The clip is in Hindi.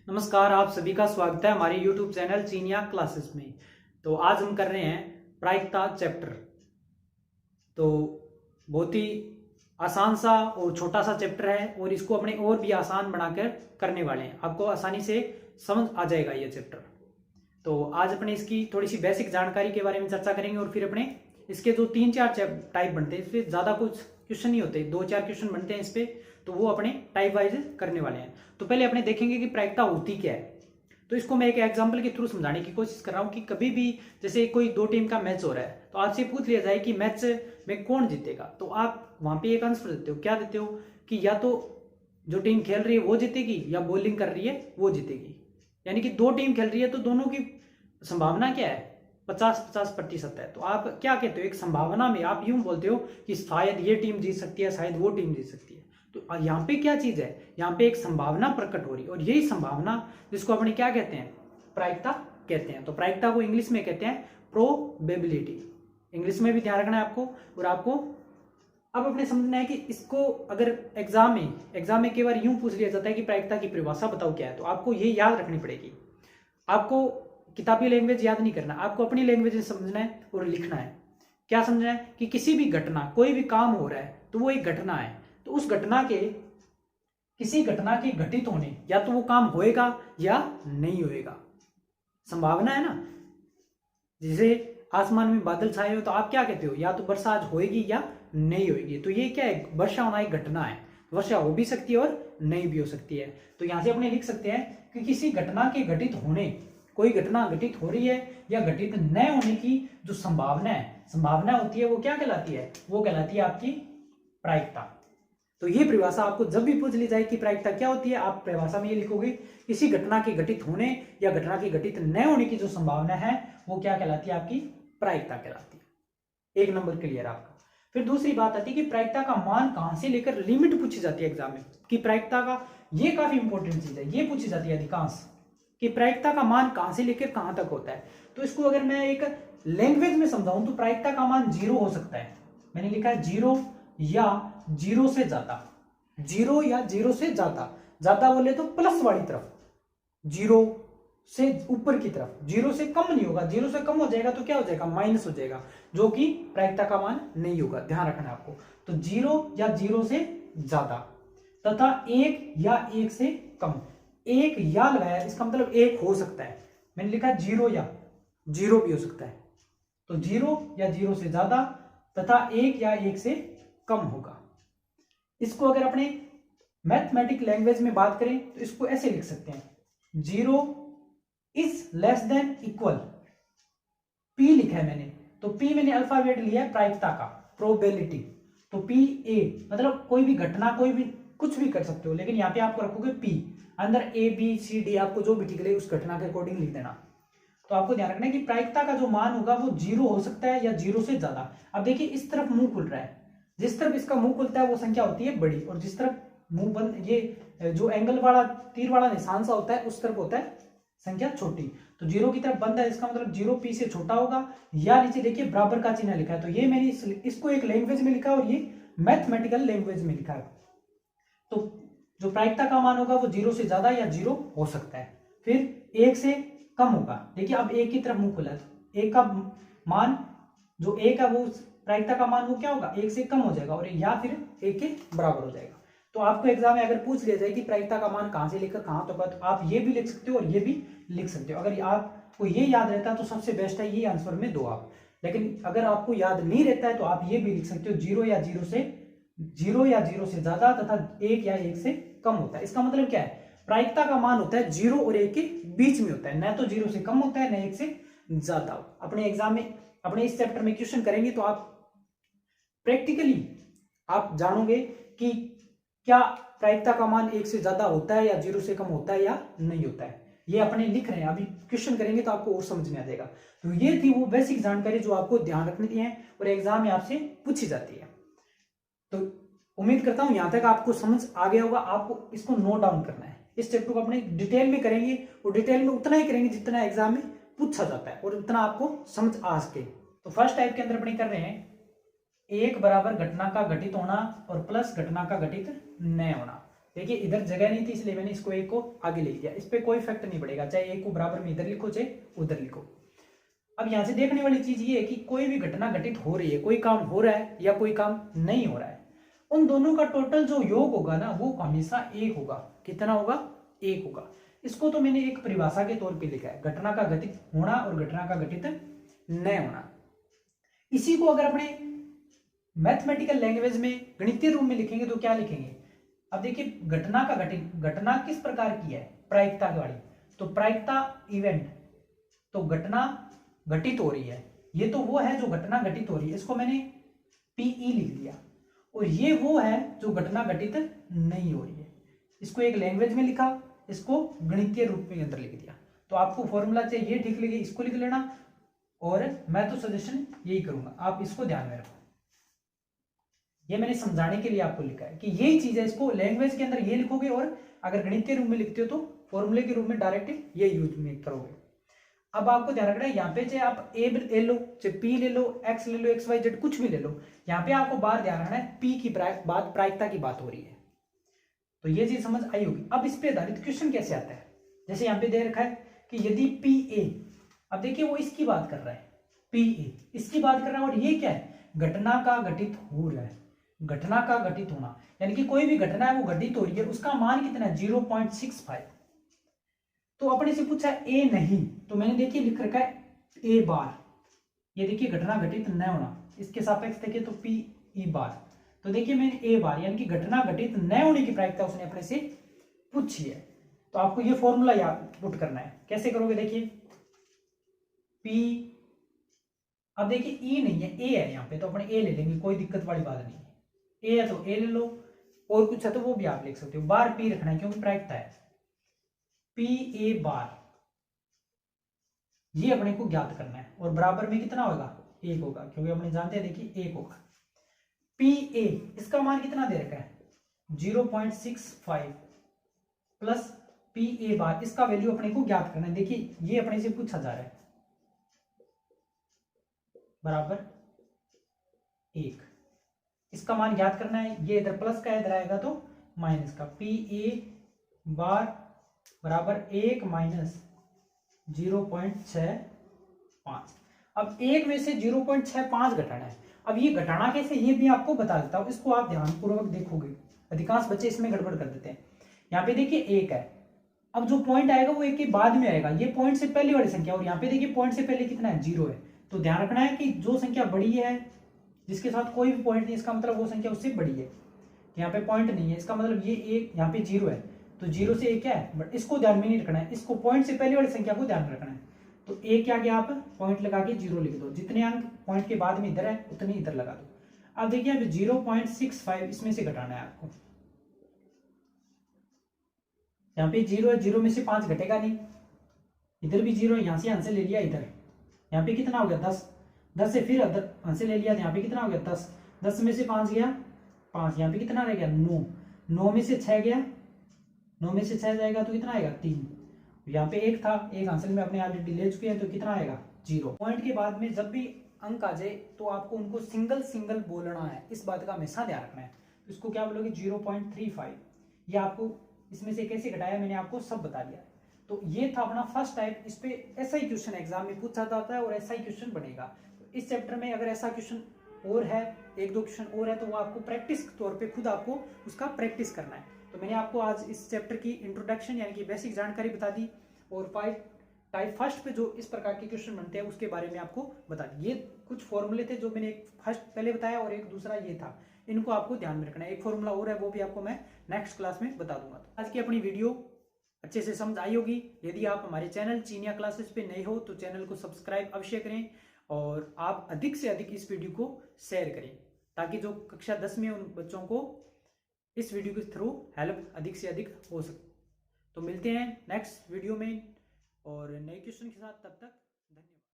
नमस्कार, आप सभी का स्वागत है हमारे YouTube चैनल चीनिया क्लासेस में। तो आज हम कर रहे हैं प्रायिकता चैप्टर। तो बहुत ही आसान सा और छोटा सा चैप्टर है और इसको अपने और भी आसान बनाकर करने वाले हैं। आपको आसानी से समझ आ जाएगा ये चैप्टर। तो आज अपने इसकी थोड़ी सी बेसिक जानकारी के बारे में चर्चा करेंगे और फिर अपने इसके जो 3-4 टाइप बनते हैं, इस पर ज़्यादा कुछ क्वेश्चन नहीं होते, 2-4 क्वेश्चन बनते हैं इस पे, तो वो अपने टाइप वाइज करने वाले हैं। तो पहले अपने देखेंगे कि प्रायिकता होती क्या है। तो इसको मैं एक एग्जांपल के थ्रू समझाने की कोशिश कर रहा हूँ कि कभी भी जैसे कोई दो टीम का मैच हो रहा है तो आपसे पूछ लिया जाए कि मैच में कौन जीतेगा, तो आप वहां पे एक आंसर देते हो। क्या देते हो कि या तो जो टीम खेल रही है वो जीतेगी या बॉलिंग कर रही है वो जीतेगी। यानी कि दो टीम खेल रही है तो दोनों की संभावना क्या है, 50-50% है। तो आप क्या कहते हो, एक संभावना में आप यूं बोलते हो कि शायद ये टीम जीत सकती है, शायद वो टीम जीत सकती है। तो यहाँ पे क्या चीज है, यहाँ पे एक संभावना प्रकट हो रही है और यही संभावना जिसको अपने क्या कहते हैं, प्रायिकता कहते हैं। तो प्रायिकता को इंग्लिश में कहते हैं प्रोबेबिलिटी। इंग्लिश में भी ध्यान रखना है आपको। और आपको अब अपने समझना है कि इसको अगर एग्जाम में कई बार यूं पूछ लिया जाता है कि प्रायिकता की परिभाषा बताओ क्या है, तो आपको ये याद रखनी पड़ेगी। आपको किताबी लैंग्वेज याद नहीं करना, आपको अपनी लैंग्वेज में समझना है और लिखना है। क्या समझना है कि किसी भी घटना, कोई भी काम हो रहा है तो वो एक घटना है। तो उस घटना के, किसी घटना के घटित होने, या तो वो काम होएगा या नहीं होएगा। संभावना है ना, जैसे आसमान में बादल छाए हो तो आप क्या कहते हो, या तो वर्षा आज होएगी या नहीं होएगी। तो ये क्या है, वर्षा होना एक घटना है। वर्षा हो भी सकती है और नहीं भी हो सकती है। तो यहां से अपने लिख सकते हैं कि किसी घटना के घटित होने, कोई घटना घटित हो रही है या घटित न होने की जो संभावना होती है वो क्या कहलाती है, वो कहलाती है आपकी प्रायिकता। तो ये परिभाषा आपको जब भी पूछ ली जाए कि प्रायिकता क्या होती है, आप परिभाषा में ये लिखोगे, किसी घटना के घटित होने या घटना के घटित न होने की जो संभावना है वो क्या कहलाती है, आपकी प्रायिकता कहलाती है। एक नंबर क्लियर आपका। फिर दूसरी बात आती है कि प्रायिकता का मान कहां से लेकर, लिमिट पूछी जाती है एग्जाम में कि प्रायिकता का, ये काफी इंपॉर्टेंट चीज है, ये पूछी जाती है अधिकांश, कि प्रायिकता का मान कहां से लेकर कहां तक होता है। तो इसको अगर मैं एक लैंग्वेज में समझाऊं तो प्रायिकता का मान 0 हो सकता है। मैंने लिखा है 0 या 0 से ज्यादा, 0 या 0 से ज्यादा। ज्यादा बोले तो प्लस वाली तरफ, 0 से ऊपर की तरफ, 0 से कम नहीं होगा। 0 से कम हो जाएगा तो क्या हो जाएगा, माइनस हो जाएगा, जो कि प्रायिकता का मान नहीं होगा। ध्यान रखना है आपको। तो 0 या 0 से ज्यादा तथा 1 या 1 से कम। एक या लगाया, इसका मतलब एक हो सकता है। मैंने लिखा 0 या 0 भी हो सकता है। तो 0 या 0 से ज्यादा तथा 1 या 1 से कम होगा। इसको अगर अपने मैथमेटिक लैंग्वेज में बात करें तो इसको ऐसे लिख सकते हैं, 0 is less than equal, P लिखा है मैंने, तो P मैंने अल्फाबेट लिया है प्रायिकता का, प्रोबेबिलिटी। तो PA मतलब कोई भी घटना, कोई भी कुछ भी कर सकते हो, लेकिन यहाँ पे आपको रखोगे P, अंदर ABCD आपको जो भी ठीक लगे उस घटना के अकॉर्डिंग लिख देना। तो आपको ध्यान रखना है कि प्रायिकता का जो मान होगा वो 0 हो सकता है या 0 से ज्यादा। अब देखिए इस तरफ मुंह खुल रहा है, जिस तरफ इसका मुंह खुलता है वो संख्या होती है बड़ी, और जिस तरफ मुंह बंद, ये जो एंगल वाला तीर वाला निशान सा होता है उस तरफ होता है संख्या छोटी। तो 0 की तरफ बंद है, इसका मतलब 0 P से छोटा होगा। या नीचे देखिए बराबर का चिन्ह लिखा है, तो ये मैंने इसको एक लैंग्वेज में लिखा और ये मैथमेटिकल लैंग्वेज में लिखा है। तो जो प्रायिकता का मान होगा वो 0 से ज्यादा या 0 हो सकता है। फिर 1 से कम होगा। देखिए अब 1 की तरफ मुंह खुला है, तो 1 का मान, जो 1 है वो प्रायिकता का मान वो क्या होगा, 1 से कम हो जाएगा, और या फिर 1 के बराबर हो जाएगा। तो आपको एग्जाम में अगर पूछ लिया जाए कि प्रायिकता का मान कहां से लेकर कहां तक, तो आप ये भी लिख सकते हो और ये भी लिख सकते हो। अगर आपको ये याद रहता है तो सबसे बेस्ट है ये आंसर में दो आप। लेकिन अगर आपको याद नहीं रहता है तो आप ये भी लिख सकते हो, 0 या 0 से ज्यादा तथा 1 या 1 से कम होता है। इसका मतलब क्या है, प्रायिकता का मान होता है 0 और 1 के बीच में होता है, न तो 0 से कम होता है न 1 से ज्यादा। अपने एग्जाम में, अपने इस चैप्टर में क्वेश्चन करेंगे तो आप प्रैक्टिकली आप जानोगे कि क्या प्रायिकता का मान 1 से ज्यादा होता है या 0 से कम होता है या नहीं होता है। ये अपने लिख रहे हैं, अभी क्वेश्चन करेंगे तो आपको और समझ में आ जाएगा। तो ये थी वो बेसिक जानकारी जो आपको ध्यान रखनी है और एग्जाम में आपसे पूछी जाती है। तो उम्मीद करता हूं यहां तक आपको समझ आ गया होगा। आपको इसको नोट डाउन करना है। इस चैप्टर को अपने डिटेल में करेंगे और डिटेल में उतना ही करेंगे जितना एग्जाम में पूछा जाता है और उतना आपको समझ आ सके। तो फर्स्ट टाइप के अंदर अपने कर रहे हैं, एक बराबर घटना का घटित होना और प्लस घटना का घटित न होना। देखिए इधर जगह नहीं थी इसलिए मैंने इसको एक को आगे ले लिया, इस पर कोई इफेक्ट नहीं पड़ेगा, चाहे एक को बराबर में इधर लिखो चाहे उधर लिखो। अब यहां से देखने वाली चीज ये है कि कोई भी घटना घटित हो रही है, कोई काम हो रहा है या कोई काम नहीं हो रहा है, उन दोनों का टोटल जो योग होगा ना वो हमेशा एक होगा। कितना होगा? एक होगा। इसको तो मैंने एक परिभाषा के तौर पे लिखा है, घटना का घटित होना और घटना का घटित न होना। इसी को अगर अपने मैथमेटिकल लैंग्वेज में गणितीय रूप में लिखेंगे तो क्या लिखेंगे? अब देखिए घटना का घटित, घटना किस प्रकार की है? प्रायिकता वाली। तो प्रायिकता इवेंट, तो घटना घटित हो रही है, ये तो वो है जो घटना घटित हो रही है, इसको मैंने पीई लिख दिया। और ये वो है जो घटना घटित नहीं हो रही है, इसको एक लैंग्वेज में लिखा, इसको गणितीय रूप में अंदर लिख दिया। तो आपको फॉर्मूला चाहिए ये ठीक लगे इसको लिख लेना, और मैं तो सजेशन यही करूंगा आप इसको ध्यान में रखो। ये मैंने समझाने के लिए आपको लिखा है कि यही चीज है, इसको लैंग्वेज के अंदर ये लिखोगे और अगर गणितीय रूप में लिखते हो तो फॉर्मूले के रूप में डायरेक्ट ये यूज में करोगे। अब आपको ध्यान रखना है, यहाँ पे चाहे आप ए ले लो, चाहे पी ले लो, एक्स ले लो, एक्स वाई जेड कुछ भी ले लो, यहाँ पे आपको बार ध्यान रखना है पी की बात, प्रायिकता की बात हो रही है। तो ये चीज समझ आई होगी। अब इस पे आधारित क्वेश्चन कैसे आता है, जैसे यहाँ पे दे रखा है कि यदि पी ए, अब देखिए वो इसकी बात कर रहा है, पी ए इसकी बात कर रहा है, और ये क्या है? घटना का घटित हो रहा है, घटना का घटित होना, यानी कि कोई भी घटना है वो घटित हो रही है, उसका मान कितना है? 0.65। तो अपने से पूछा ए नहीं, तो मैंने देखिए लिख रखा है ए बार, ये देखिए घटना घटित न होना, इसके सापेक्ष देखिए तो पी ई बार, तो देखिए मैंने ए बार यानी कि घटना घटित न होने की प्रायिकता उसने अपने से पूछी है। तो आपको ये फॉर्मूला याद पुट करना है, कैसे करोगे? देखिए पी, अब देखिए ई नहीं है, ए है यहाँ पे, तो अपने ए ले लेंगे, कोई दिक्कत वाली बात नहीं है। ए है तो ए ले लो, और कुछ है तो वो भी आप लिख सकते हो, बार पी रखना है क्योंकि प्रायिकता है। पी ए बार ये अपने को ज्ञात करना है, और बराबर में कितना होगा? एक होगा, क्योंकि अपने जानते हैं देखिए एक होगा। पी ए इसका मान कितना दे रखा है? 0.65 प्लस पी ए बार, इसका वैल्यू अपने को ज्ञात करना है। देखिए ये अपने से पूछा जा रहा है, बराबर एक, इसका मान ज्ञात करना है। ये इधर प्लस का इधर आएगा तो माइनस का, पी ए बार बराबर 1 माइनस 0.65। अब एक में से 0.65 घटाना है। अब ये घटाना कैसे, ये भी आपको बता देता हूं, इसको आप ध्यानपूर्वक देखोगे, अधिकांश बच्चे इसमें गड़बड़ कर देते हैं। यहाँ पे देखिए एक है, अब जो पॉइंट आएगा वो एक के बाद में आएगा, ये पॉइंट से पहले वाली संख्या, और यहाँ पे देखिए पॉइंट से पहले कितना है? 0 है। तो ध्यान रखना है कि जो संख्या बड़ी है, जिसके साथ कोई भी पॉइंट नहीं, इसका मतलब वो संख्या उससे बड़ी है। यहाँ पे पॉइंट नहीं है, इसका मतलब ये एक, यहाँ पे 0 है, तो 0 से एक है, बट इसको ध्यान में नहीं रखना है, इसको पॉइंट से पहले वाली संख्या को ध्यान में रखना है। तो एक क्या किया, आप पॉइंट लगा के 0 लिख दो, जितने अंक पॉइंट के बाद में इधर है उतने इधर लगा दो। अब देखिए अब 0.65 इसमें से घटाना है आपको, यहाँ पे 0 है, 0 में से 5 घटेगा नहीं, इधर भी 0 है, यहाँ से ले लिया इधर, यहाँ पे कितना हो गया? 10, 10 से फिर यहाँ से ले लिया, यहाँ पे कितना हो गया? 10, 10 में से 5 गया 5, यहाँ पे कितना रह गया? 9, 9 में से 6 गया, 9 में से 6 जाएगा तो कितना आएगा? 3, यहाँ पे एक था, एक आंसर में अपने ऑलरेडी ले चुके हैं, तो कितना आएगा? 0। पॉइंट के बाद में जब भी अंक आ जाए तो आपको उनको सिंगल सिंगल बोलना है, इस बात का हमेशा ध्यान रखना है। तो इसको क्या बोलोगे? 0.35। ये आपको इसमें से कैसे घटाया मैंने आपको सब बता दिया। तो ये था अपना फर्स्ट टाइप, इस पे ऐसा ही क्वेश्चन एग्जाम में पूछा जाता है और ऐसा ही क्वेश्चन बनेगा। तो इस चैप्टर में अगर ऐसा क्वेश्चन और है, एक दो क्वेश्चन और है, तो वो आपको प्रैक्टिस के तौर पे खुद आपको उसका प्रैक्टिस करना है। तो मैंने आपको आज इस चैप्टर की इंट्रोडक्शन यानी कि बेसिक जानकारी बता दी, और टाइप फर्स्ट पे जो इस प्रकार के क्वेश्चन बनते हैं उसके बारे में आपको बता दी। ये कुछ फॉर्मूले थे जो मैंने एक फर्स्ट पहले बताया, और एक दूसरा ये था, इनको आपको ध्यान में रखना है। एक फॉर्मूला और है, वो भी आपको मैं नेक्स्ट क्लास में बता दूंगा। तो आज की अपनी वीडियो अच्छे से समझ आई होगी। यदि आप हमारे चैनल चीनिया क्लासेस पे नए हो तो चैनल को सब्सक्राइब अवश्य करें, और आप अधिक से अधिक इस वीडियो को शेयर करें, ताकि जो कक्षा 10 में उन बच्चों को इस वीडियो के थ्रू हेल्प अधिक से अधिक हो सके। तो मिलते हैं नेक्स्ट वीडियो में और नए क्वेश्चन के साथ, तब तक